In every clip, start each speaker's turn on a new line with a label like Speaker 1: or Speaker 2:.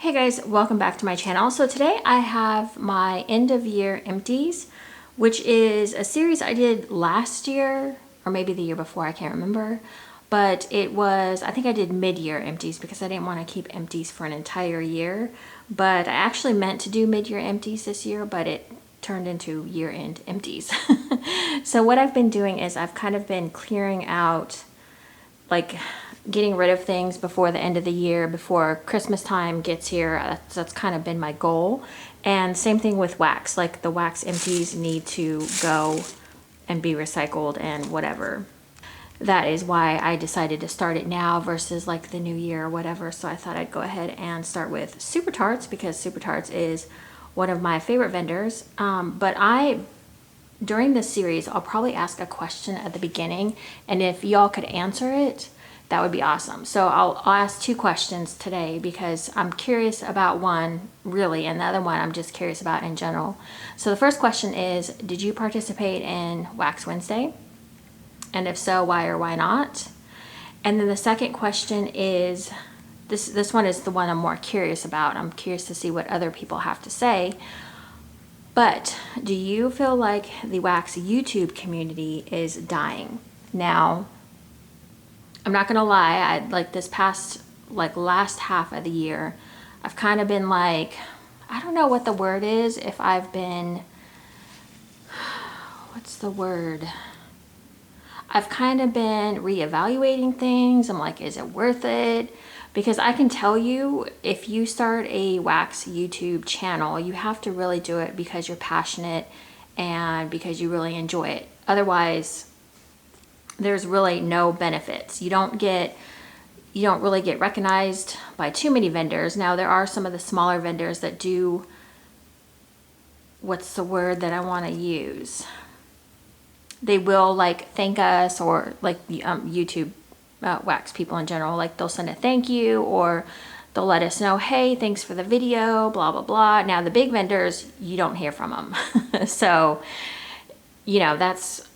Speaker 1: Hey guys, welcome back to my channel. So today I have my end of year empties, which is a series I did last year or maybe the year before, I can't remember. But it was, I think I did mid-year empties because I didn't want to keep empties for an entire year. But I actually meant to do mid-year empties this year, but it turned into year-end empties. So what I've been doing is I've kind of been clearing out, like getting rid of things before the end of the year, before Christmas time gets here. That's kind of been my goal. And same thing with wax, like the wax empties need to go and be recycled and whatever. That is why I decided to start it now versus like the new year or whatever. So I thought I'd go ahead and start with Super Tarts because Super Tarts is one of my favorite vendors. During this series, I'll probably ask a question at the beginning, and if y'all could answer it, that would be awesome. So I'll ask two questions today because I'm curious about one really, and the other one I'm just curious about in general. So the first question is, did you participate in Wax Wednesday? And if so, why or why not? And then the second question is, this one is the one I'm more curious about. I'm curious to see what other people have to say. But do you feel like the wax YouTube community is dying? Now, I'm not gonna lie, I like this past, like last half of the year, I've kind of been like, I don't know what the word is, if I've been, what's the word? I've kind of been reevaluating things. I'm like, is it worth it? Because I can tell you, if you start a wax YouTube channel, you have to really do it because you're passionate and because you really enjoy it. Otherwise, there's really no benefits. You don't really get recognized by too many vendors. Now, there are some of the smaller vendors that do, what's the word that I want to use? They will like thank us, or like YouTube wax people in general, like they'll send a thank you, or they'll let us know, hey, thanks for the video, blah blah blah. Now the big vendors, you don't hear from them. So you know, that's,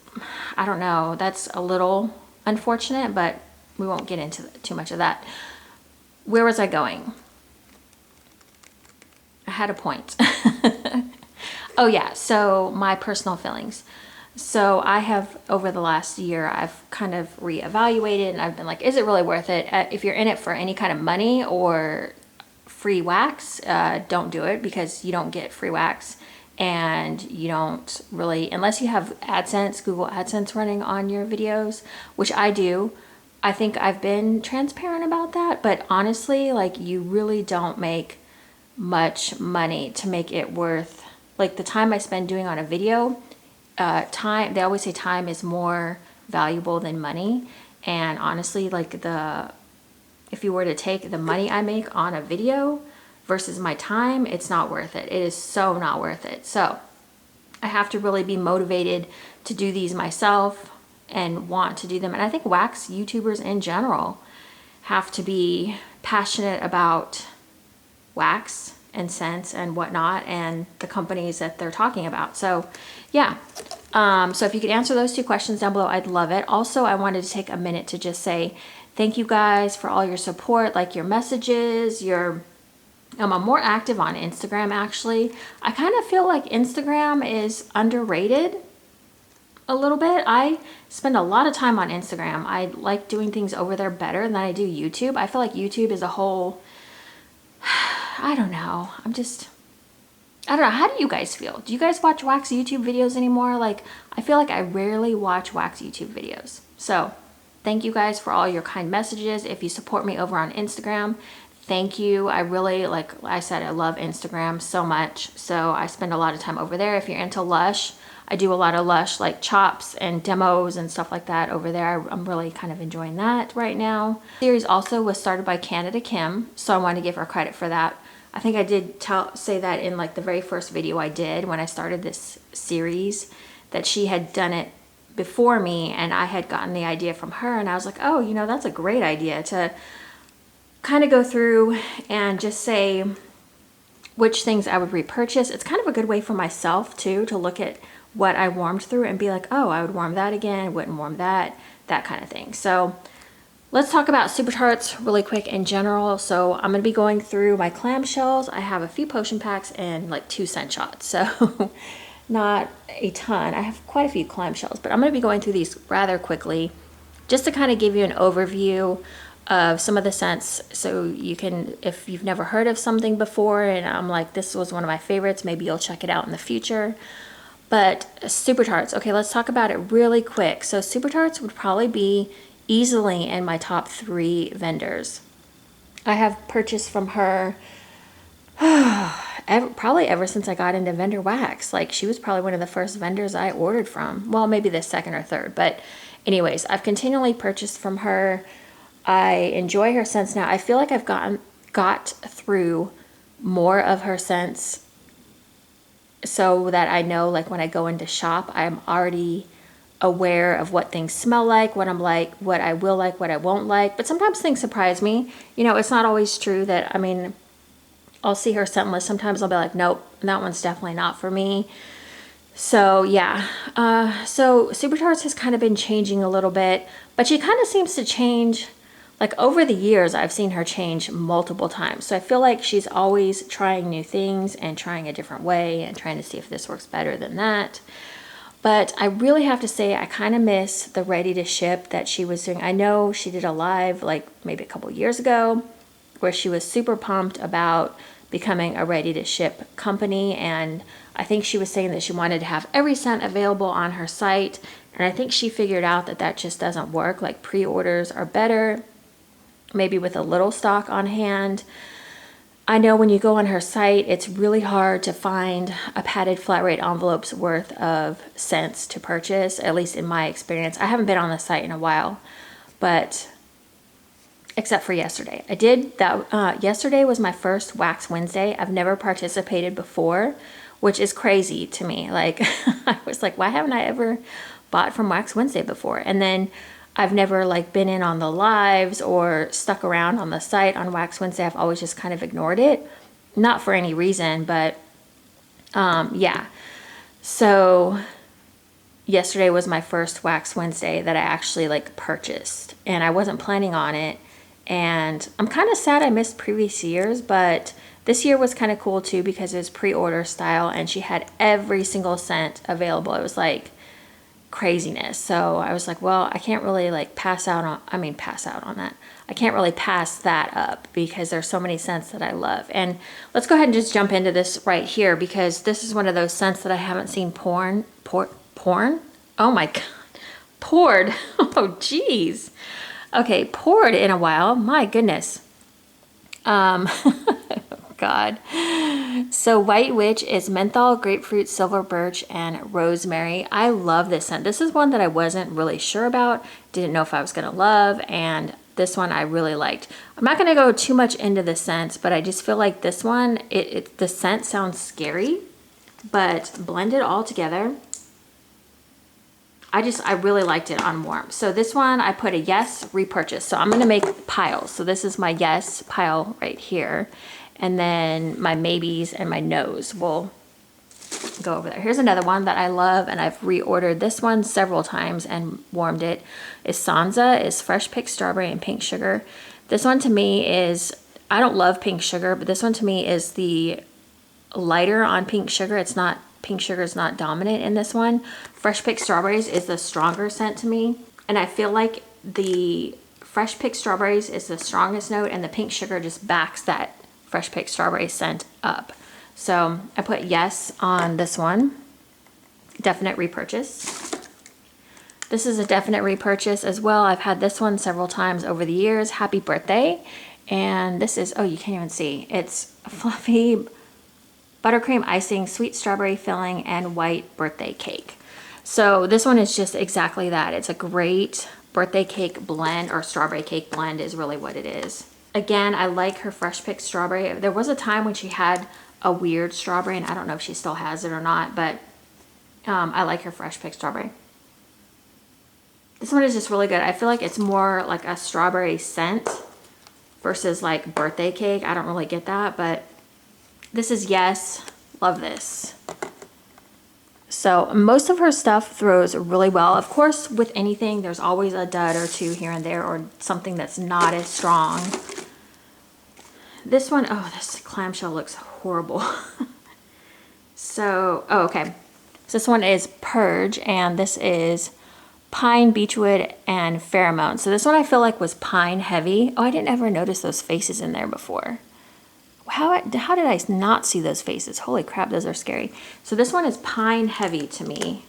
Speaker 1: I don't know, that's a little unfortunate, but we won't get into too much of that. Where was I going? I had a point. Oh yeah, so my personal feelings. So I have, over the last year, I've kind of reevaluated and I've been like, is it really worth it? If you're in it for any kind of money or free wax, don't do it, because you don't get free wax, and you don't really, unless you have AdSense, Google AdSense running on your videos, which I do. I think I've been transparent about that, but honestly, like, you really don't make much money to make it worth, like, the time I spend doing on a video. Time, they always say time is more valuable than money, and honestly, like, if you were to take the money I make on a video versus my time, it's not worth it. It is so not worth it. So I have to really be motivated to do these myself and want to do them. And I think wax YouTubers in general have to be passionate about wax and scents and whatnot, and the companies that they're talking about. So yeah, so if you could answer those two questions down below, I'd love it. Also, I wanted to take a minute to just say thank you guys for all your support, like your messages, I'm more active on Instagram actually. I kind of feel like Instagram is underrated a little bit. I spend a lot of time on Instagram. I like doing things over there better than I do YouTube. I feel like YouTube is a whole, I don't know. I don't know. How do you guys feel? Do you guys watch wax YouTube videos anymore? Like, I feel like I rarely watch wax YouTube videos. So thank you guys for all your kind messages. If you support me over on Instagram, thank you. I really, like I said, I love Instagram so much. So I spend a lot of time over there. If you're into Lush, I do a lot of Lush, like chops and demos and stuff like that over there. I'm really kind of enjoying that right now. The series also was started by Canada Kim, so I want to give her credit for that. I think I did say that in like the very first video I did when I started this series, that she had done it before me and I had gotten the idea from her, and I was like, oh, you know, that's a great idea to kind of go through and just say which things I would repurchase. It's kind of a good way for myself too to look at what I warmed through and be like, oh, I would warm that again, wouldn't warm that kind of thing. So Let's talk about Super Tarts really quick in general. So I'm going to be going through my clamshells. I have a few potion packs and like 2 cent shots. So not a ton. I have quite a few clamshells, but I'm going to be going through these rather quickly just to kind of give you an overview of some of the scents. So you can, if you've never heard of something before and I'm like, this was one of my favorites, maybe you'll check it out in the future. But Super Tarts, okay, let's talk about it really quick. So Super Tarts would probably be easily in my top 3 vendors. I have purchased from her probably ever since I got into vendor wax. Like, she was probably one of the first vendors I ordered from. Well, maybe the second or third, but anyways, I've continually purchased from her. I enjoy her scents now. I feel like I've got through more of her scents so that I know, like, when I go into shop, I'm already aware of what things smell like, what I'm like, what I will like, what I won't like. But sometimes things surprise me. You know, it's not always true that, I mean, I'll see her scent list. Sometimes I'll be like, nope, that one's definitely not for me. So yeah, so Super Tarts has kind of been changing a little bit, but she kind of seems to change, like over the years, I've seen her change multiple times. So I feel like she's always trying new things and trying a different way and trying to see if this works better than that. But I really have to say, I kind of miss the ready to ship that she was doing. I know she did a live like maybe a couple years ago where she was super pumped about becoming a ready to ship company. And I think she was saying that she wanted to have every scent available on her site. And I think she figured out that that just doesn't work. Like, pre-orders are better, maybe with a little stock on hand. I know when you go on her site, it's really hard to find a padded flat rate envelope's worth of scents to purchase, at least in my experience. I haven't been on the site in a while, but except for yesterday. I did that. Yesterday was my first Wax Wednesday. I've never participated before, which is crazy to me. Like, I was like, why haven't I ever bought from Wax Wednesday before? And then I've never like been in on the lives or stuck around on the site on Wax Wednesday. I've always just kind of ignored it, not for any reason, but yeah. So yesterday was my first Wax Wednesday that I actually like purchased, and I wasn't planning on it. And I'm kind of sad I missed previous years, but this year was kind of cool too because it was pre-order style and she had every single scent available. It was like craziness. So I was like, well, I can't really like pass out on that. I can't really pass that up because there's so many scents that I love. And let's go ahead and just jump into this right here because this is one of those scents that I haven't seen porn? Oh my God. Poured. Oh, geez. Okay, poured in a while. My goodness. God. So White Witch is menthol, grapefruit, silver birch, and rosemary. I love this scent. This is one that I wasn't really sure about, didn't know if I was going to love, and this one I really liked. I'm not going to go too much into the scents, but I just feel like this one, the scent sounds scary, but blended all together, I really liked it on warm. So this one I put a yes repurchase. So I'm going to make piles. So this is my yes pile right here. And then my maybes and my no's will go over there. Here's another one that I love, and I've reordered this one several times and warmed it. Is Sansa, is fresh picked strawberry and pink sugar. This one to me is, I don't love pink sugar, but this one to me is the lighter on pink sugar. It's not, pink sugar is not dominant in this one. Fresh picked strawberries is the stronger scent to me. And I feel like the fresh picked strawberries is the strongest note and the pink sugar just backs that fresh picked strawberry scent up. So I put yes on this one. Definite repurchase. This is a definite repurchase as well. I've had this one several times over the years. Happy birthday. And this is, oh, you can't even see. It's fluffy buttercream icing, sweet strawberry filling, and white birthday cake. So this one is just exactly that. It's a great birthday cake blend, or strawberry cake blend is really what it is. Again, I like her fresh picked strawberry. There was a time when she had a weird strawberry, and I don't know if she still has it or not, but I like her fresh picked strawberry. This one is just really good. I feel like it's more like a strawberry scent versus like birthday cake. I don't really get that, but this is yes. Love this. So most of her stuff throws really well. Of course, with anything, there's always a dud or two here and there, or something that's not as strong. This one, oh, this clamshell looks horrible. So, oh, okay. So this one is Purge, and this is Pine, Beechwood, and Pheromone. So this one I feel like was pine heavy. Oh, I didn't ever notice those faces in there before. How did I not see those faces? Holy crap, those are scary. So this one is pine heavy to me.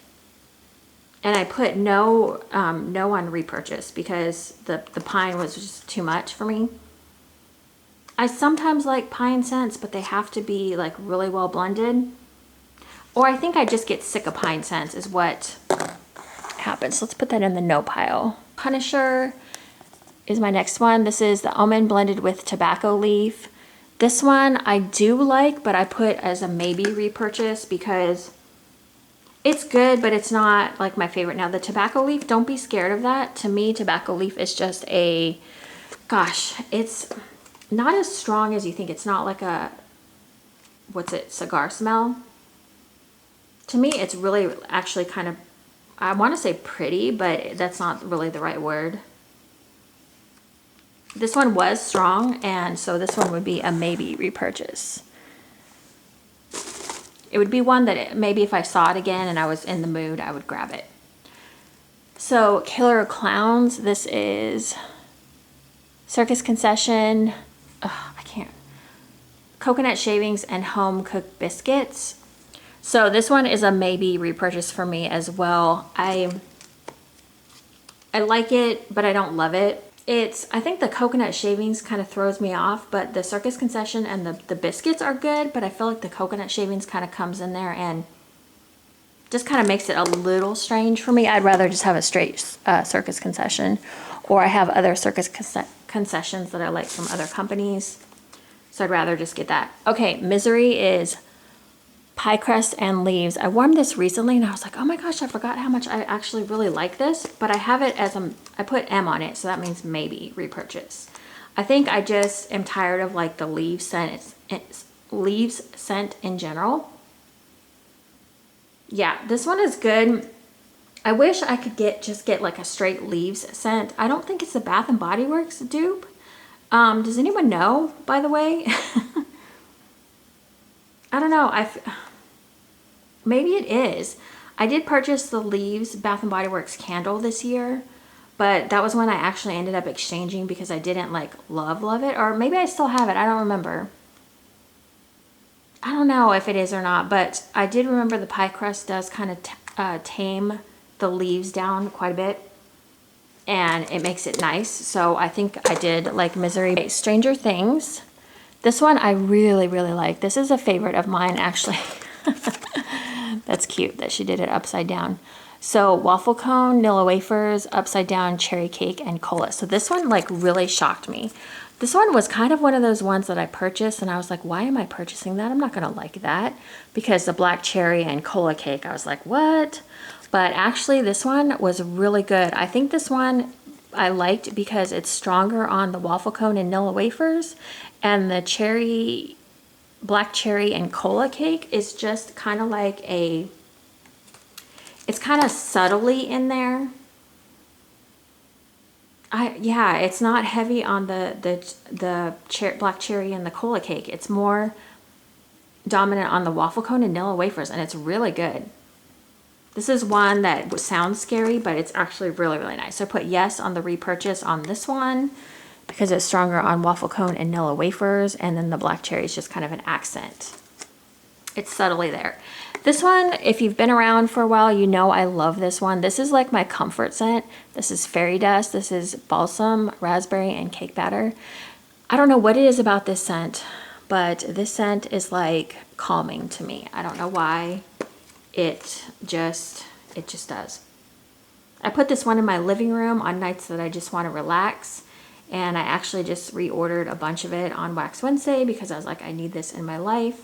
Speaker 1: And I put no on repurchase because the pine was just too much for me. I sometimes like pine scents, but they have to be like really well blended. Or I think I just get sick of pine scents is what happens. Let's put that in the no pile. Punisher is my next one. This is the almond blended with tobacco leaf. This one I do like, but I put as a maybe repurchase because it's good, but it's not like my favorite. Now the tobacco leaf, don't be scared of that. To me, tobacco leaf is just a, gosh, it's not as strong as you think. It's not like a, what's it, cigar smell. To me, it's really actually kind of, I want to say pretty, but that's not really the right word. This one was strong, and so this one would be a maybe repurchase. It would be one that maybe if I saw it again and I was in the mood, I would grab it. So Killer Clowns, this is Circus Concession. Ugh, I can't. Coconut shavings and home cooked biscuits. So this one is a maybe repurchase for me as well. I like it, but I don't love it. I think the coconut shavings kind of throws me off, but the Circus Concession and the biscuits are good, but I feel like the coconut shavings kind of comes in there and just kind of makes it a little strange for me. I'd rather just have a straight Circus Concession, or I have other Circus concessions that I like from other companies. So I'd rather just get that. Okay, Misery is pie crust and leaves. I warmed this recently and I was like, oh my gosh, I forgot how much I actually really like this, but I have it as I put M on it, so that means maybe repurchase. I think I just am tired of like the leaves scent in general. Yeah, this one is good. I wish I could just get like a straight leaves scent. I don't think it's the Bath and Body Works dupe. Does anyone know, by the way? I don't know. Maybe it is. I did purchase the Leaves Bath & Body Works candle this year, but that was when I actually ended up exchanging because I didn't like love it, or maybe I still have it. I don't remember. I don't know if it is or not, but I did remember the pie crust does kind of tame the leaves down quite a bit, and it makes it nice. So I think I did like Misery. Okay, Stranger Things. This one I really, really like. This is a favorite of mine, actually. That's cute that she did it upside down. So waffle cone, Nilla wafers, upside down cherry cake, and cola. So this one like really shocked me. This one was kind of one of those ones that I purchased and I was like, why am I purchasing that? I'm not gonna like that. Because the black cherry and cola cake, I was like, what? But actually this one was really good. I think this one I liked because it's stronger on the waffle cone and Nilla wafers, and the cherry, black cherry and cola cake is just kind of like it's kind of subtly in there. Yeah, it's not heavy on the black cherry and the cola cake. It's more dominant on the waffle cone and Nilla wafers, and it's really good. This is one that sounds scary, but it's actually really, really nice. So I put yes on the repurchase on this one because it's stronger on waffle cone and Nilla wafers, and then the black cherry is just kind of an accent. It's subtly there. This one, if you've been around for a while, you know I love this one. This is like my comfort scent. This is fairy dust. This is balsam, raspberry, and cake batter. I don't know what it is about this scent, but this scent is like calming to me. I don't know why. It just does. I put this one in my living room on nights that I just want to relax, and I actually just reordered a bunch of it on Wax Wednesday because I was like, I need this in my life.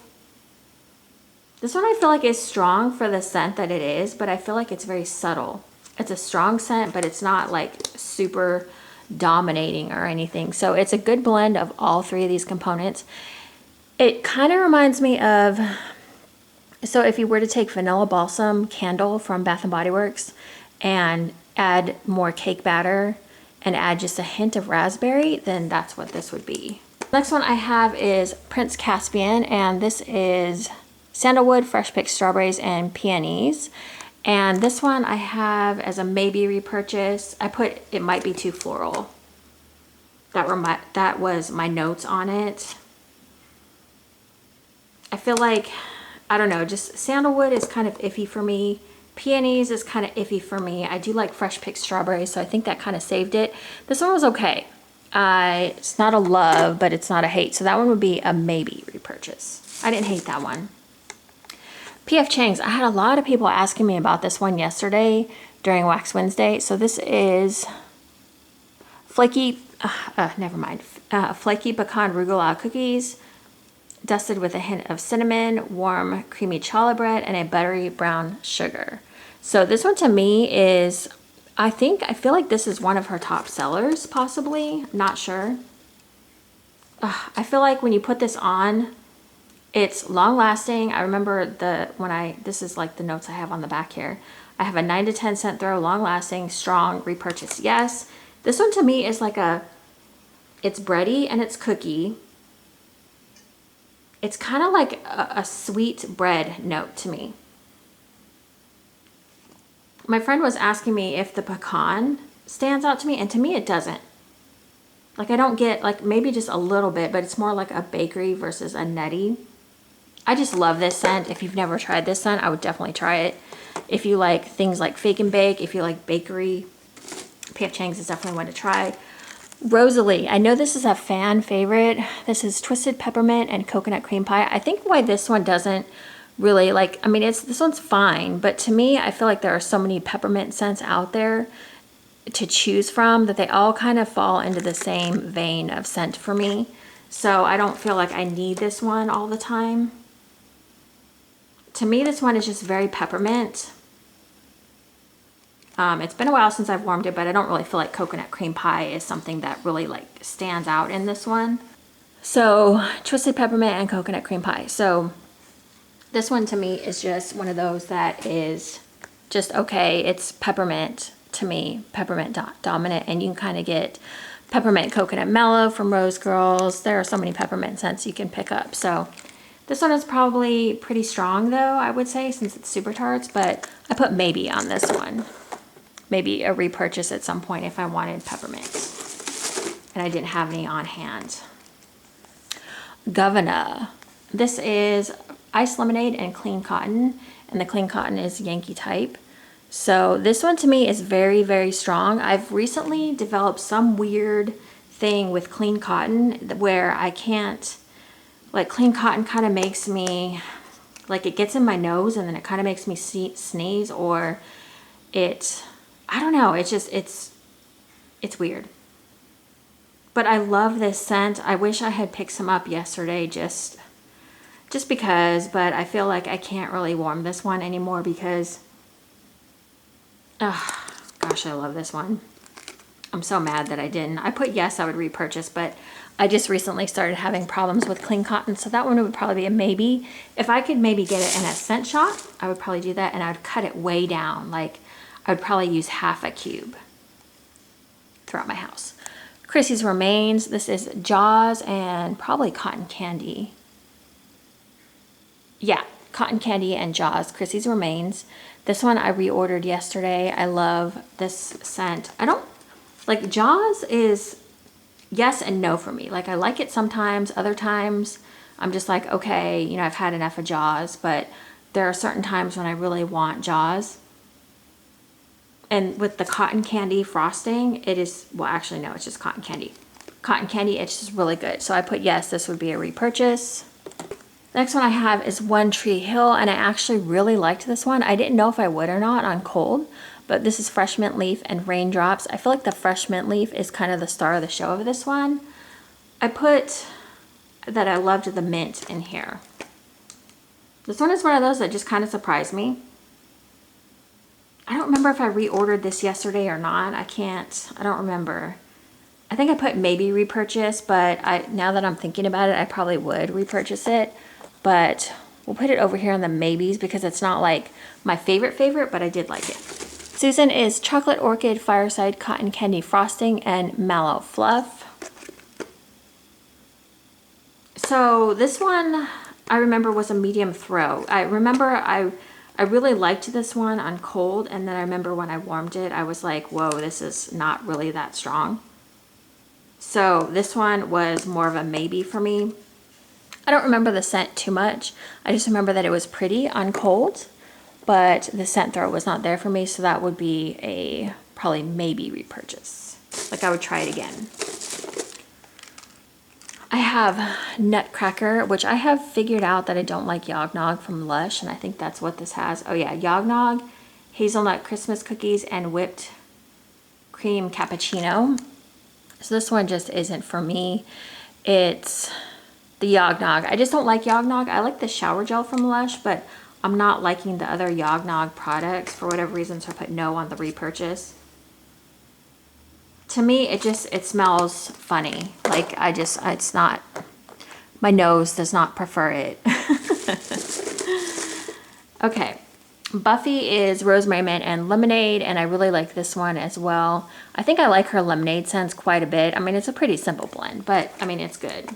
Speaker 1: This one I feel like is strong for the scent that it is, but I feel like it's very subtle. It's a strong scent, but it's not like super dominating or anything. So it's a good blend of all three of these components. It kind of reminds me of So if you were to take Vanilla Balsam Candle from Bath and Body Works and add more cake batter and add just a hint of raspberry, then that's what this would be. Next one I have is Prince Caspian, and this is sandalwood, fresh picked strawberries, and peonies. And this one I have as a maybe repurchase. I put it might be too floral. That was my notes on it. I feel like, I don't know, just sandalwood is kind of iffy for me. Peonies is kind of iffy for me. I do like fresh picked strawberries, so I think that kind of saved it. This one was okay. It's not a love, but it's not a hate. So that one would be a maybe repurchase. I didn't hate that one. P.F. Chang's. I had a lot of people asking me about this one yesterday during Wax Wednesday. So this is flaky, flaky pecan rugelach cookies, dusted with a hint of cinnamon, warm creamy challah bread, and a buttery brown sugar. So this one to me is, I feel like this is one of her top sellers, possibly. Not sure. I feel like when you put this on, it's long lasting. I remember this is like the notes I have on the back here. I have a 9 to 10 cent throw, long lasting, strong, repurchase, yes. This one to me is like it's bready and it's cookie. It's kind of like a sweet bread note to me. My friend was asking me if the pecan stands out to me, and to me it doesn't. Like I don't get, like maybe just a little bit, but it's more like a bakery versus a nutty. I just love this scent. If you've never tried this scent, I would definitely try it. If you like things like fake and bake, if you like bakery, P.F. Chang's is definitely one to try. Rosalie, I know this is a fan favorite. This is twisted peppermint and coconut cream pie. I think why this one doesn't really like, I mean, this one's fine, but to me, I feel like there are so many peppermint scents out there to choose from that they all kind of fall into the same vein of scent for me. So I don't feel like I need this one all the time. To me, this one is just very peppermint. It's been a while since I've warmed it, but I don't really feel like coconut cream pie is something that really like stands out in this one. So twisted peppermint and coconut cream pie. So this one to me is just one of those that is just okay. It's peppermint to me, peppermint dominant, and you can kind of get peppermint coconut mellow from Rose Girls. There are so many peppermint scents you can pick up. So this one is probably pretty strong though, I would say, since it's super tarts, but I put maybe on this one. Maybe a repurchase at some point if I wanted peppermint and I didn't have any on hand. Govenor. This is iced lemonade and clean cotton, and the clean cotton is Yankee type. So this one to me is very, very strong. I've recently developed some weird thing with clean cotton where I can't, like clean cotton kind of makes me, like it gets in my nose and then it kind of makes me sneeze, or I don't know, it's weird. But I love this scent. I wish I had picked some up yesterday just because, but I feel like I can't really warm this one anymore because, gosh, I love this one. I'm so mad that I didn't. I put yes, I would repurchase, but I just recently started having problems with clean cotton, so that one would probably be a maybe. If I could maybe get it in a scent shop, I would probably do that, and I would cut it way down. Like, I would probably use half a cube throughout my house. Chrissie's Remains. This is Jaws and probably Cotton Candy. Yeah, Cotton Candy and Jaws. Chrissie's Remains. This one I reordered yesterday. I love this scent. I don't, like Jaws is yes and no for me. Like I like it sometimes, other times I'm just like, okay, you know, I've had enough of Jaws, but there are certain times when I really want Jaws. And with the cotton candy frosting, it is, well, actually, no, it's just cotton candy. Cotton candy, it's just really good. So I put yes, this would be a repurchase. The next one I have is One Tree Hill, and I actually really liked this one. I didn't know if I would or not on cold, but this is fresh mint leaf and raindrops. I feel like the fresh mint leaf is kind of the star of the show of this one. I put that I loved the mint in here. This one is one of those that just kind of surprised me. I don't remember if I reordered this yesterday or not. I don't remember. I think I put maybe repurchase, but now that I'm thinking about it, I probably would repurchase it. But We'll put it over here in the maybes because it's not like my favorite, but I did like it. Susan is chocolate orchid, fireside, cotton candy frosting, and mallow fluff. So this one I remember was a medium throw. I remember I really liked this one on cold, and then I remember when I warmed it, I was like, whoa, this is not really that strong. So this one was more of a maybe for me. I don't remember the scent too much. I just remember that it was pretty on cold, but the scent throw was not there for me, so that would be a probably maybe repurchase. Like I would try it again. I have Nutcracker, which I have figured out that I don't like Yognog from Lush, and I think that's what this has. Oh yeah, Yognog, hazelnut Christmas cookies, and whipped cream cappuccino. So this one just isn't for me. It's the Yognog. I just don't like Yognog. I like the shower gel from Lush, but I'm not liking the other Yognog products for whatever reason, so I put no on the repurchase. To me, it smells funny. Like it's not, my nose does not prefer it. Okay. Buffy is rosemary mint and lemonade, and I really like this one as well. I think I like her lemonade scents quite a bit. I mean, it's a pretty simple blend, but I mean, it's good.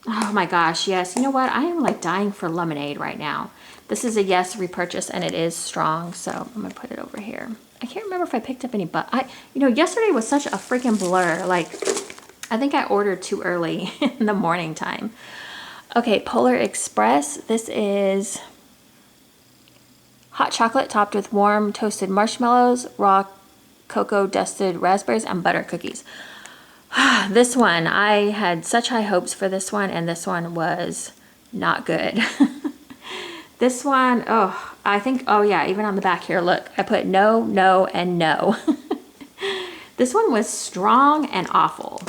Speaker 1: Oh my gosh, yes. You know what? I am like dying for lemonade right now. This is a yes repurchase, and it is strong, so I'm gonna put it over here. I can't remember if I picked up any, but you know, yesterday was such a freaking blur. Like, I think I ordered too early in the morning time. Okay, Polar Express. This is hot chocolate topped with warm toasted marshmallows, raw cocoa dusted raspberries, and butter cookies. This one, I had such high hopes for this one, and this one was not good. This one, oh, I think, oh yeah, even on the back here, look, I put no, no, and no. This one was strong and awful.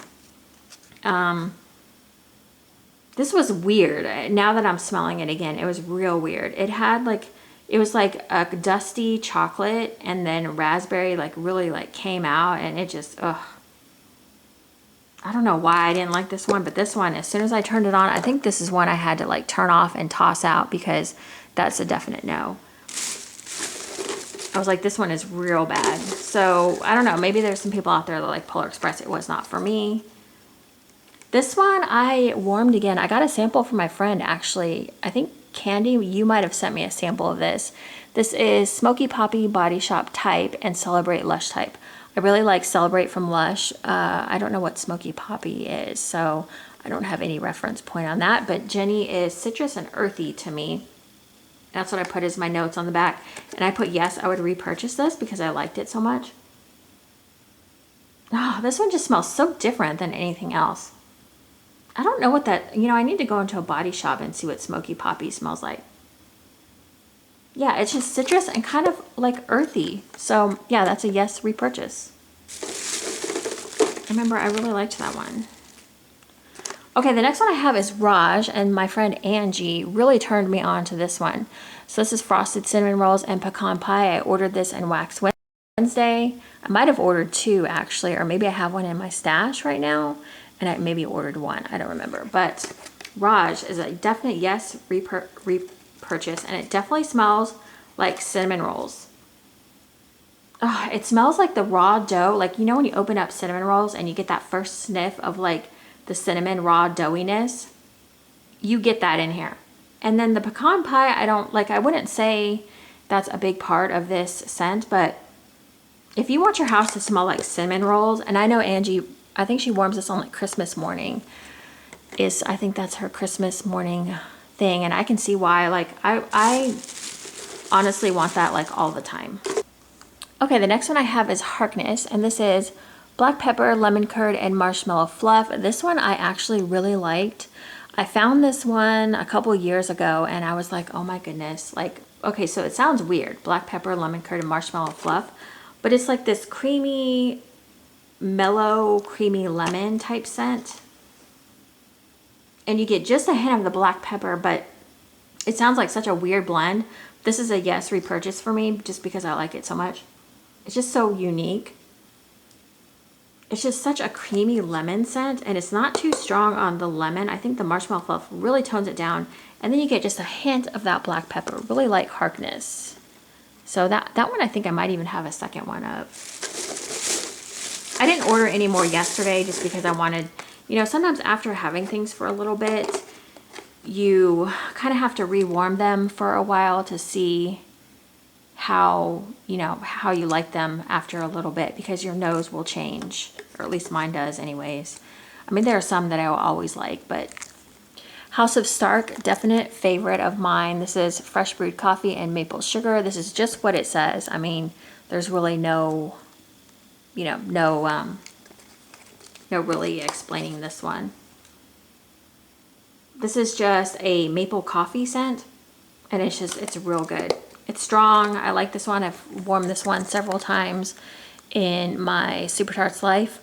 Speaker 1: This was weird. Now that I'm smelling it again, it was real weird. It had like, it was like a dusty chocolate, and then raspberry like really like came out, and it just, ugh. I don't know why I didn't like this one, but this one, as soon as I turned it on, I think this is one I had to like turn off and toss out because that's a definite no. I was like, this one is real bad. So I don't know, maybe there's some people out there that like Polar Express. It was not for me. This one I warmed again. I got a sample from my friend actually. I think Candy, you might have sent me a sample of this. This is Smoky Poppy Body Shop Type and Celebrate Lush Type. I really like Celebrate from Lush. I don't know what Smoky Poppy is, so I don't have any reference point on that, but Ginny is citrus and earthy to me. That's what I put as my notes on the back. And I put yes, I would repurchase this because I liked it so much. Oh, this one just smells so different than anything else. I don't know what that, you know, I need to go into a body shop and see what Smoky Poppy smells like. Yeah, it's just citrus and kind of like earthy. So yeah, that's a yes repurchase. Remember, I really liked that one. Okay, the next one I have is Raj, and my friend Angie really turned me on to this one. So this is frosted cinnamon rolls and pecan pie. I ordered this in Wax Wednesday. I might have ordered two actually, or maybe I have one in my stash right now, and I maybe ordered one. I don't remember. But Raj is a definite yes repurchase, and it definitely smells like cinnamon rolls. Oh, it smells like the raw dough. Like, you know when you open up cinnamon rolls and you get that first sniff of like the cinnamon raw doughiness? You get that in here. And then the pecan pie, I wouldn't say that's a big part of this scent, but if you want your house to smell like cinnamon rolls, and I know Angie, I think she warms this on like Christmas morning, I think that's her Christmas morning thing, and I can see why. Like, I honestly want that like all the time. Okay, the next one I have is Harkness, and this is black pepper, lemon curd, and marshmallow fluff. This one I actually really liked. I found this one a couple years ago, and I was like, oh my goodness. Like, okay, so it sounds weird. Black pepper, lemon curd, and marshmallow fluff. But it's like this creamy, mellow, creamy lemon type scent. And you get just a hint of the black pepper, but it sounds like such a weird blend. This is a yes repurchase for me just because I like it so much. It's just so unique. it's just such a creamy lemon scent, and it's not too strong on the lemon. I think the marshmallow fluff really tones it down, and then you get just a hint of that black pepper. Really like Harkness. So that one I think I might even have a second one of. I didn't order any more yesterday just because I wanted, you know, sometimes after having things for a little bit, you kind of have to rewarm them for a while to see how, you know, how you like them after a little bit, because your nose will change, or at least mine does anyways. I mean, there are some that I will always like, but House of Stark, definite favorite of mine. This is fresh brewed coffee and maple sugar. This is just what it says. I mean, there's really no, you know, no really explaining this one. This is just a maple coffee scent, and it's real good. It's strong. I like this one. I've warmed this one several times in my supertarts life.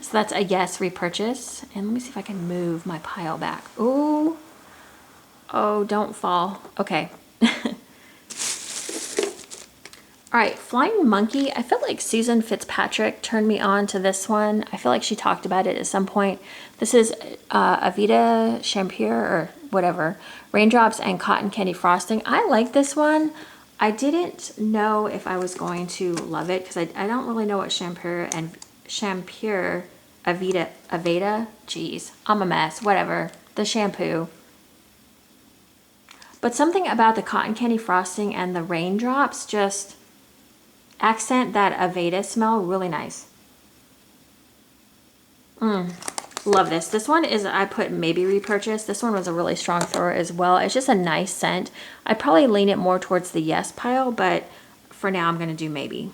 Speaker 1: So that's a yes repurchase. And let me see if I can move my pile back. Ooh. Oh, don't fall. Okay. All right, Flying Monkey. I feel like Susan Fitzpatrick turned me on to this one. I feel like she talked about it at some point. This is Avita Champure or whatever. Raindrops and Cotton Candy Frosting. I like this one. I didn't know if I was going to love it because I don't really know what Champure Avita, geez, I'm a mess, whatever. The shampoo. But something about the cotton candy frosting and the raindrops just accent that Aveda smell really nice. Love this. This one is, I put maybe repurchase. This one was a really strong thrower as well. It's just a nice scent. I'd probably lean it more towards the yes pile, but for now I'm going to do maybe.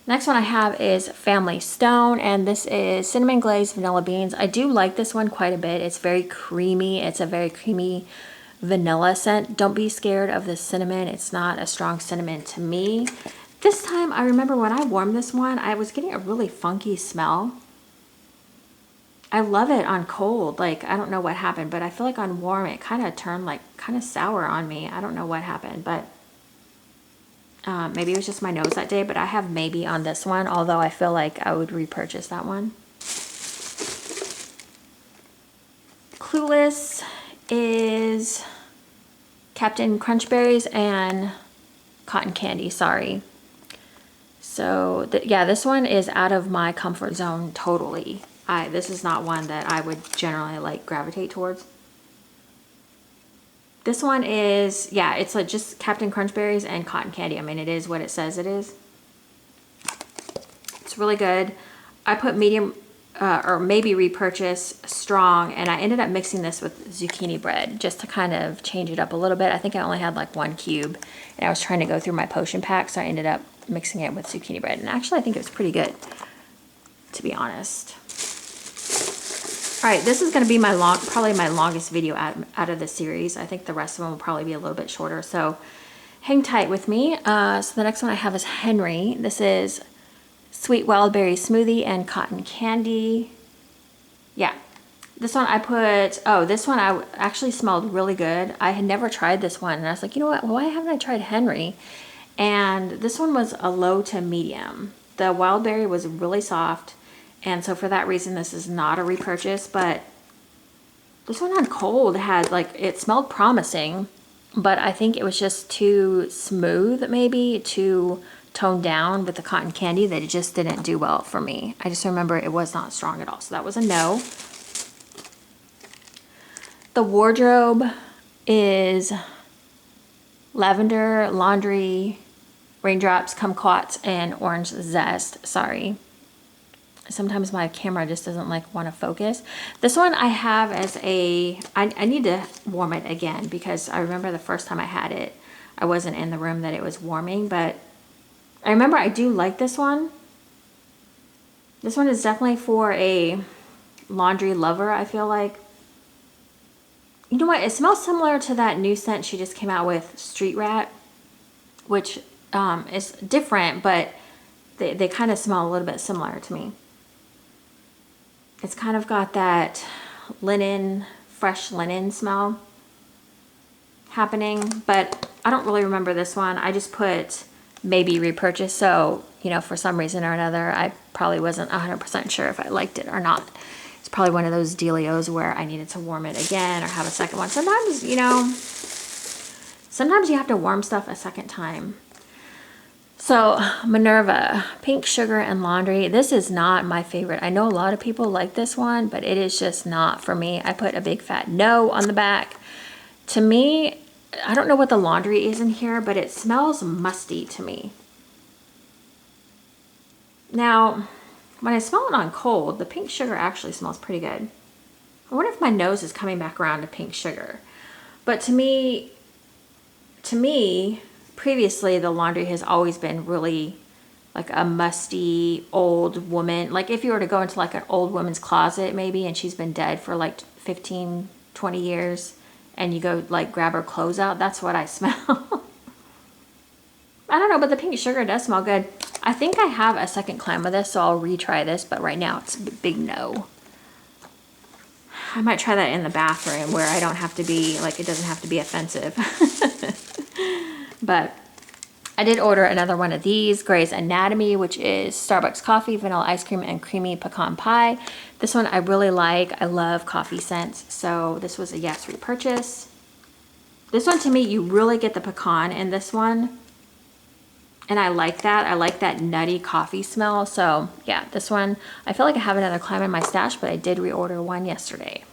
Speaker 1: Next one I have is Family Stone, and this is cinnamon glazed vanilla beans. I do like this one quite a bit. It's very creamy. It's a very creamy vanilla scent. Don't be scared of the cinnamon. It's not a strong cinnamon to me. This time, I remember when I warmed this one, I was getting a really funky smell. I love it on cold. Like, I don't know what happened, but I feel like on warm, it kind of turned like kind of sour on me. I don't know what happened, but maybe it was just my nose that day, but I have maybe on this one, although I feel like I would repurchase that one. Clueless is Captain Crunchberries and Cotton Candy, sorry. So yeah, this one is out of my comfort zone totally. This is not one that I would generally like gravitate towards. This one is, yeah, it's like just Captain Crunchberries and Cotton Candy. I mean, it is what it says it is. It's really good. I put medium or maybe repurchase strong, and I ended up mixing this with Zucchini Bread just to kind of change it up a little bit. I think I only had like 1 cube, and I was trying to go through my potion pack, so I ended up mixing it with Zucchini Bread. And actually, I think it was pretty good, to be honest. All right, this is going to be my probably my longest video out of the series. I think the rest of them will probably be a little bit shorter, so hang tight with me. So the next one I have is Henry. This is Sweet Wild Berry Smoothie and Cotton Candy. Yeah, this one I put, oh, this one I actually smelled really good. I had never tried this one, and I was like, you know what, why haven't I tried Henry? And this one was a low to medium. The wild berry was really soft, and so for that reason, this is not a repurchase, but this one on cold had like, it smelled promising, but I think it was just too smooth, maybe, too toned down with the cotton candy, that it just didn't do well for me. I just remember it was not strong at all, so that was a no. The wardrobe is lavender, laundry, raindrops, kumquats, and orange zest. Sorry. Sometimes my camera just doesn't like want to focus. This one I have as a, I need to warm it again, because I remember the first time I had it, I wasn't in the room that it was warming, but I remember I do like this one. This one is definitely for a laundry lover, I feel like. You know what? It smells similar to that new scent she just came out with, Street Rat, which is different, but they kind of smell a little bit similar to me. It's kind of got that linen, fresh linen smell happening, but I don't really remember this one. I just put maybe repurchase. So, you know, for some reason or another, I probably wasn't 100% sure if I liked it or not. It's probably one of those dealios where I needed to warm it again or have a second one. Sometimes, you know, sometimes you have to warm stuff a second time. So Minerva, pink sugar and laundry. This is not my favorite. I know a lot of people like this one, but it is just not for me. I put a big fat no on the back. To me, I don't know what the laundry is in here, but it smells musty to me. Now, when I smell it on cold, the pink sugar actually smells pretty good. I wonder if my nose is coming back around to pink sugar. But to me, previously the laundry has always been really like a musty old woman. Like if you were to go into like an old woman's closet maybe, and she's been dead for like 15, 20 years, and you go like grab her clothes out, that's what I smell. I don't know, but the pink sugar does smell good. I think I have a second climb of this, so I'll retry this, but right now it's a big no. I might try that in the bathroom where I don't have to be, like, it doesn't have to be offensive. But I did order another one of these, Grey's Anatomy, which is Starbucks coffee, vanilla ice cream, and creamy pecan pie. This one I really like. I love coffee scents, so this was a yes repurchase. This one, to me, you really get the pecan in this one. And I like that. I like that nutty coffee smell. So yeah, this one, I feel like I have another climb in my stash, but I did reorder one yesterday.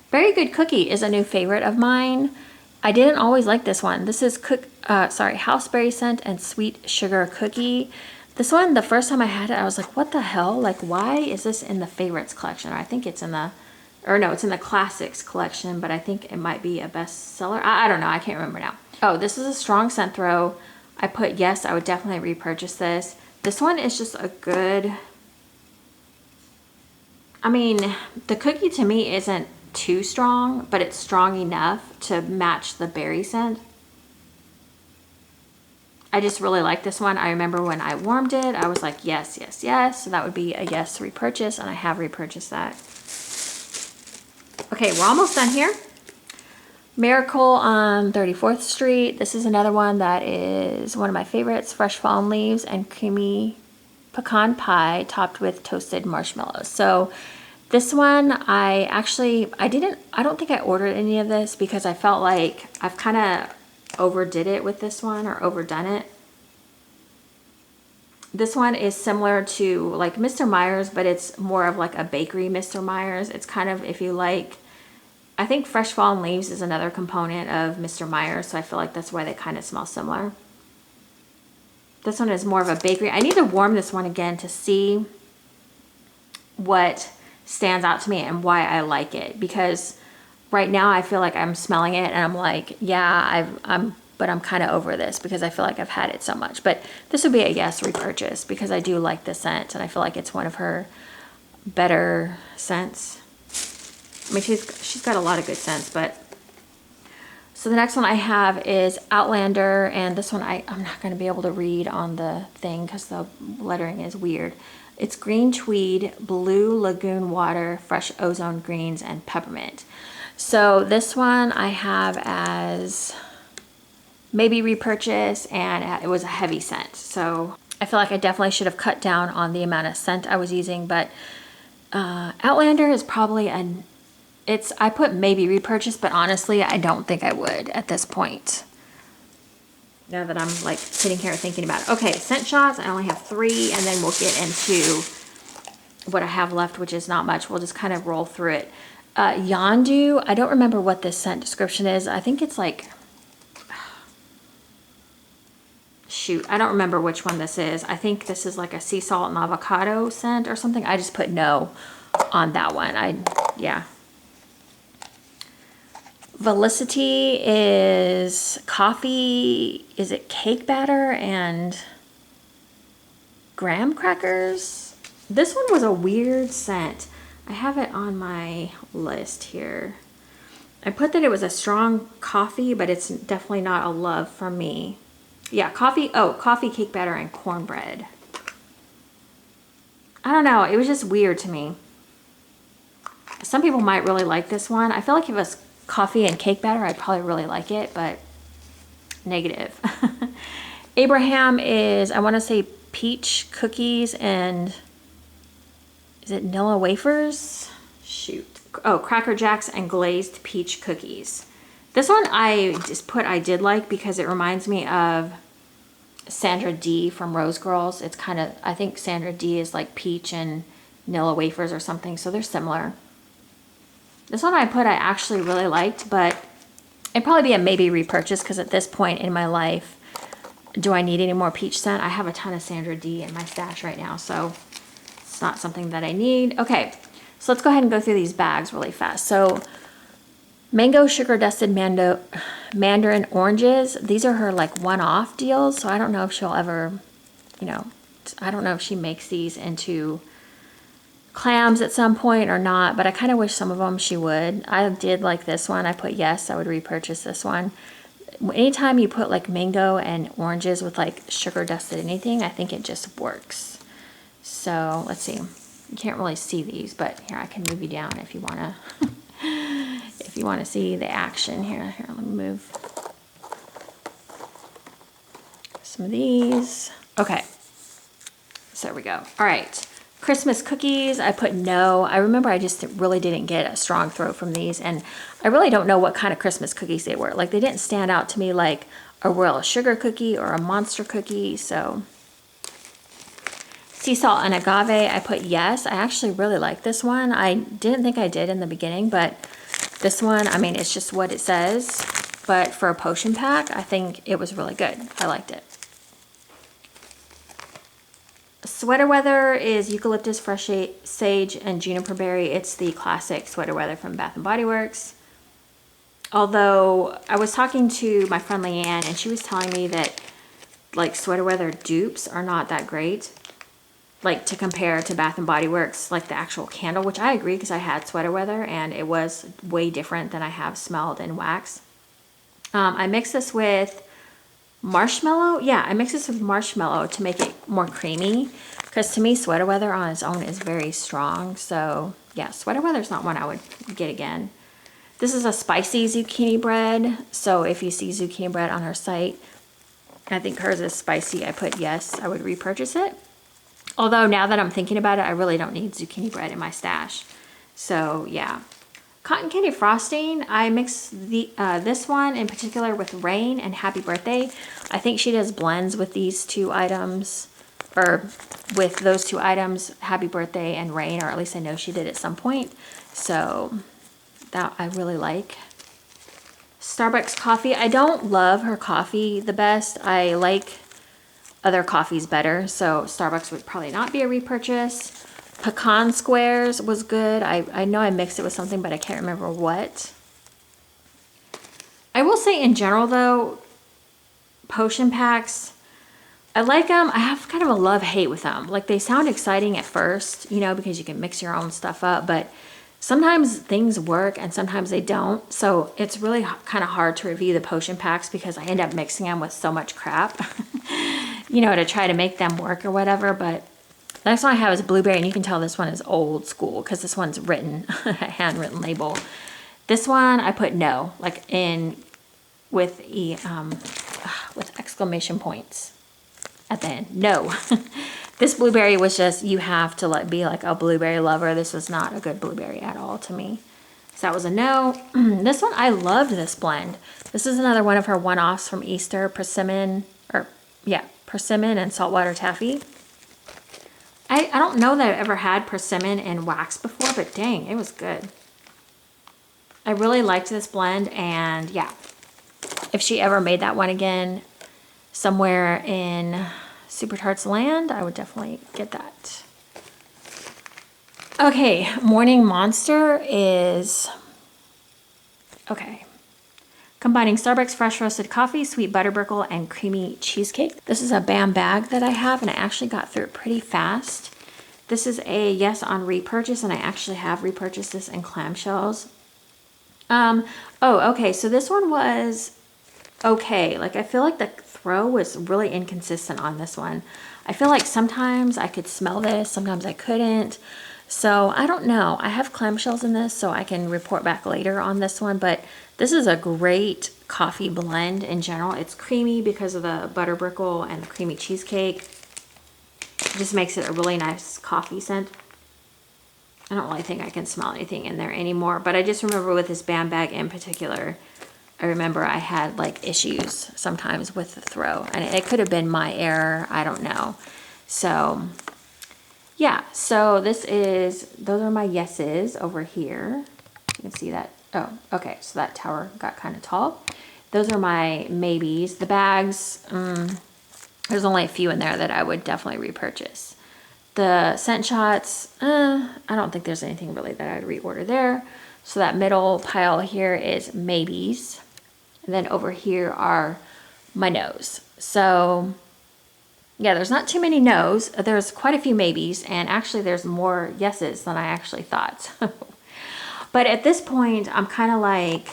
Speaker 1: Very Good Cookie is a new favorite of mine. I didn't always like this one. This is houseberry scent and sweet sugar cookie. This one, the first time I had it, I was like, what the hell? Like, why is this in the favorites collection? Or I think it's in the, or no, it's in the classics collection, but I think it might be a bestseller. I don't know. I can't remember now. Oh, this is a strong scent throw. I put yes, I would definitely repurchase this. This one is just a good, I mean, the cookie to me isn't too strong, but it's strong enough to match the berry scent. I just really like this one. I remember when I warmed it, I was like, yes, yes, yes. So that would be a yes repurchase, and I have repurchased that. Okay, we're almost done here. Miracle on 34th Street. This is another one that is one of my favorites. Fresh fallen leaves and creamy pecan pie topped with toasted marshmallows. So this one, I don't think I ordered any of this because I felt like I've kind of overdid it with this one, or overdone it. This one is similar to like Mr. Meyers, but it's more of like a bakery Mr. Meyers. It's kind of, if you like, I think fresh fallen leaves is another component of Mr. Meyers, so I feel like that's why they kind of smell similar. This one is more of a bakery. I need to warm this one again to see what stands out to me and why I like it, because right now I feel like I'm smelling it and I'm like, yeah, but I'm kind of over this because I feel like I've had it so much. But this would be a yes repurchase because I do like the scent and I feel like it's one of her better scents. I mean, she's got a lot of good scents, but. So the next one I have is Outlander, and this one I'm not going to be able to read on the thing because the lettering is weird. It's green tweed, blue lagoon water, fresh ozone greens, and peppermint. So this one I have as maybe repurchase, and it was a heavy scent. So I feel like I definitely should have cut down on the amount of scent I was using, but Outlander is probably I put maybe repurchase, but honestly, I don't think I would at this point. Now that I'm like sitting here thinking about it. Okay, scent shots, I only have 3, and then we'll get into what I have left, which is not much. We'll just kind of roll through it. Yondu, I don't remember what this scent description is. I think it's like, shoot, I don't remember which one this is. I think this is like a sea salt and avocado scent or something. I just put no on that one. Yeah. Felicity is coffee, is it cake batter and graham crackers? This one was a weird scent. I have it on my list here. I put that it was a strong coffee, but it's definitely not a love from me. Yeah, coffee, cake batter and cornbread. I don't know, it was just weird to me. Some people might really like this one. I feel like if it was coffee and cake batter, I'd probably really like it, but negative. Abraham is, I want to say peach cookies and, is it Nilla wafers? Shoot. Oh, Cracker Jacks and glazed peach cookies. This one I just put I did like because it reminds me of Sandra D from Rose Girls. It's kind of, I think Sandra D is like peach and Nilla wafers or something, so they're similar. This one I put I actually really liked, but it'd probably be a maybe repurchase because at this point in my life, do I need any more peach scent? I have a ton of Sandra D in my stash right now, so it's not something that I need. Okay, so let's go ahead and go through these bags really fast. So mango sugar dusted mandarin oranges. These are her like one-off deals, so I don't know if she'll ever, you know, I don't know if she makes these into clams at some point or not, but I kind of wish some of them she would. I did like this one. I put yes, I would repurchase this one. Anytime you put like mango and oranges with like sugar dusted anything, I think it just works. So let's see. You can't really see these, but here I can move you down if you want to if you want to see the action here. Here, let me move some of these. Okay. So there we go. All right. Christmas cookies, I put no. I remember I just really didn't get a strong throw from these, and I really don't know what kind of Christmas cookies they were. Like, they didn't stand out to me like a royal sugar cookie or a monster cookie, so. Sea salt and agave, I put yes. I actually really like this one. I didn't think I did in the beginning, but this one, I mean, it's just what it says. But for a potion pack, I think it was really good. I liked it. Sweater Weather is eucalyptus, fresh sage, and juniper berry. It's the classic Sweater Weather from Bath and Body Works. Although I was talking to my friend Leanne, and she was telling me that like Sweater Weather dupes are not that great, like to compare to Bath and Body Works, like the actual candle, which I agree because I had Sweater Weather and it was way different than I have smelled in wax. I mixed this with marshmallow. Yeah, I mixed this with marshmallow to make it more creamy because to me Sweater Weather on its own is very strong. So yeah, Sweater Weather is not one I would get again. This is a spicy zucchini bread. So if you see zucchini bread on her site, I think hers is spicy. I put yes, I would repurchase it. Although now that I'm thinking about it, I really don't need zucchini bread in my stash. So yeah. Cotton candy frosting, I mix this one in particular with Rain and Happy Birthday. I think she does blends with these two items, or with those two items, Happy Birthday and Rain, or at least I know she did at some point. So that I really like. Sbux Coffee, I don't love her coffee the best. I like other coffees better, so Sbux would probably not be a repurchase. Pecan Squares was good. I know I mixed it with something, but I can't remember what. I will say in general though, potion packs, I like them. I have kind of a love-hate with them. Like, they sound exciting at first, you know, because you can mix your own stuff up, but sometimes things work and sometimes they don't. So it's really kind of hard to review the potion packs because I end up mixing them with so much crap, you know, to try to make them work or whatever. But the next one I have is blueberry, and you can tell this one is old school because this one's written, a handwritten label. This one I put no, like in with exclamation points at the end. No. This blueberry was just, you have to be like a blueberry lover. This was not a good blueberry at all to me. So that was a no. This one, I loved this blend. This is another one of her one-offs from Easter, Persimmon, Persimmon and saltwater taffy. I don't know that I've ever had persimmon and wax before, but dang, it was good. I really liked this blend, and yeah, if she ever made that one again somewhere in Super Tarts land, I would definitely get that. Okay, Morning Monster is, okay. Combining Starbucks fresh roasted coffee, sweet butterburgle, and creamy cheesecake. This is a BAM bag that I have, and I actually got through it pretty fast. This is a yes on repurchase, and I actually have repurchased this in clamshells. Oh, okay, so this one was okay. Like, I feel like the throw was really inconsistent on this one. I feel like sometimes I could smell this, sometimes I couldn't. So I don't know. I have clamshells in this, so I can report back later on this one, but this is a great coffee blend in general. It's creamy because of the butter brickle and the creamy cheesecake. It just makes it a really nice coffee scent. I don't really think I can smell anything in there anymore, but I just remember with this Bam bag in particular, I remember I had like issues sometimes with the throw, and it could have been my error. I don't know. So yeah, so those are my yeses over here. You can see that. Oh, okay, so that tower got kind of tall. Those are my maybes. The bags, there's only a few in there that I would definitely repurchase. The scent shots, I don't think there's anything really that I'd reorder there. So that middle pile here is maybes. And then over here are my no's. So yeah, there's not too many no's. There's quite a few maybes, and actually there's more yeses than I actually thought. But at this point, I'm kind of like,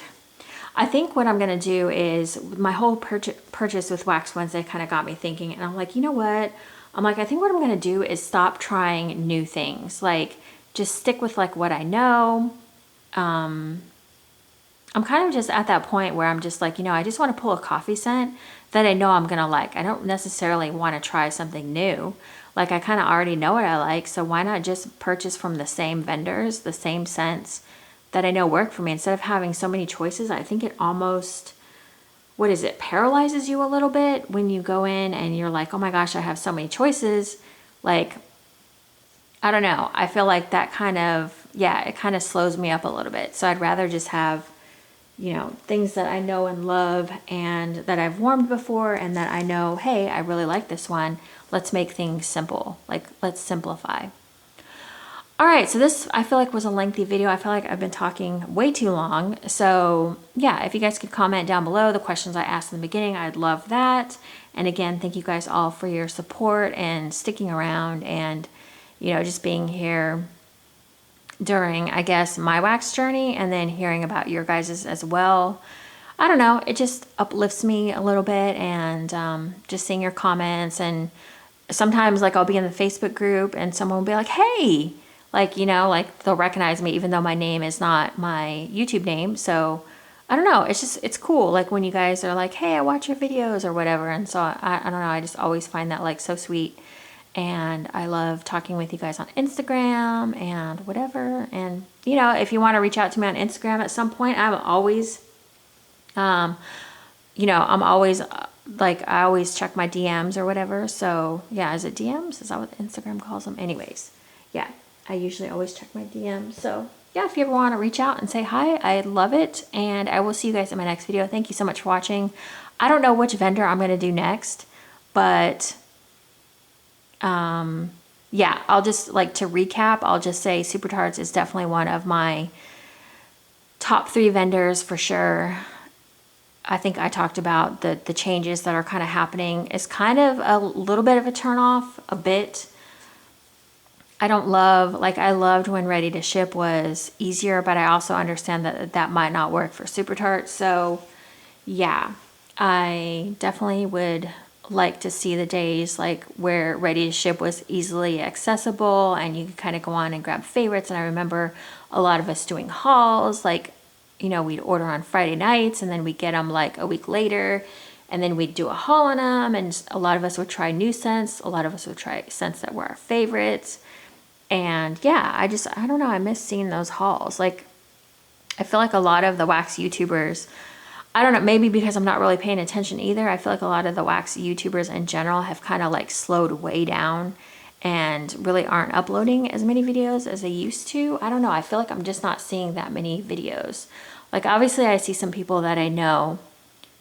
Speaker 1: I think what I'm going to do is, my whole purchase with Wax Wednesday kind of got me thinking, and I'm like, you know what? I'm like, I think what I'm going to do is stop trying new things. Like, just stick with like what I know. I'm kind of just at that point where I'm just like, you know, I just want to pull a coffee scent that I know I'm going to like. I don't necessarily want to try something new. Like, I kind of already know what I like, so why not just purchase from the same vendors, the same scents that I know work for me, instead of having so many choices. I think it almost, what is it, paralyzes you a little bit when you go in and you're like, oh my gosh, I have so many choices. Like, I don't know. I feel like that kind of, yeah, it kind of slows me up a little bit. So I'd rather just have, you know, things that I know and love and that I've warmed before, and that I know, hey, I really like this one. Let's make things simple. Like, let's simplify. All right, so this, I feel like, was a lengthy video. I feel like I've been talking way too long. So yeah, if you guys could comment down below the questions I asked in the beginning, I'd love that. And again, thank you guys all for your support and sticking around, and, you know, just being here during, I guess, my wax journey, and then hearing about your guys's as well. I don't know, it just uplifts me a little bit, and just seeing your comments. And sometimes, like, I'll be in the Facebook group and someone will be like, hey, like, you know, like, they'll recognize me even though my name is not my YouTube name. So I don't know, it's just, it's cool, like, when you guys are like, hey, I watch your videos or whatever. And so I don't know, I just always find that like so sweet. And I love talking with you guys on Instagram and whatever. And, you know, if you want to reach out to me on Instagram at some point, I'm always, you know, I'm always, like, I always check my DMs or whatever. So yeah, is it DMs? Is that what Instagram calls them? Anyways, yeah, I usually always check my DMs. So yeah, if you ever want to reach out and say hi, I'd love it. And I will see you guys in my next video. Thank you so much for watching. I don't know which vendor I'm going to do next, but yeah, I'll just, like, to recap, I'll just say supertarts is definitely one of my top 3 vendors for sure. I think I talked about the changes that are kind of happening. It's kind of a little bit of a turnoff, a bit. I don't love, like, I loved when ready to ship was easier, but I also understand that that might not work for supertarts. So yeah, I definitely would like to see the days like where ready to ship was easily accessible and you could kind of go on and grab favorites. And I remember a lot of us doing hauls, like, you know, we'd order on Friday nights and then we'd get them like a week later, and then we'd do a haul on them, and a lot of us would try new scents, a lot of us would try scents that were our favorites. And yeah, I don't know, I miss seeing those hauls. Like, I feel like a lot of the wax YouTubers, I don't know, maybe because I'm not really paying attention either, I feel like a lot of the wax YouTubers in general have kind of like slowed way down and really aren't uploading as many videos as they used to. I don't know, I feel like I'm just not seeing that many videos. Like, obviously I see some people that I know,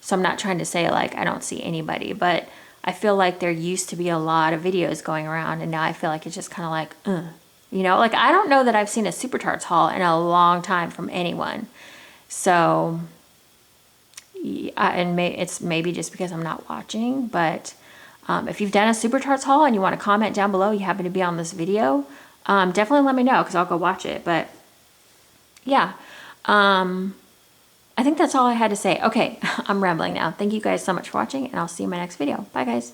Speaker 1: so I'm not trying to say like I don't see anybody, but I feel like there used to be a lot of videos going around, and now I feel like it's just kind of like, you know, like, I don't know that I've seen a Super Tarts haul in a long time from anyone. So and it's maybe just because I'm not watching, but if you've done a Super Tarts haul and you want to comment down below, you happen to be on this video, definitely let me know, because I'll go watch it. But yeah, I think that's all I had to say. Okay, I'm rambling now. Thank you guys so much for watching, and I'll see you in my next video. Bye, guys.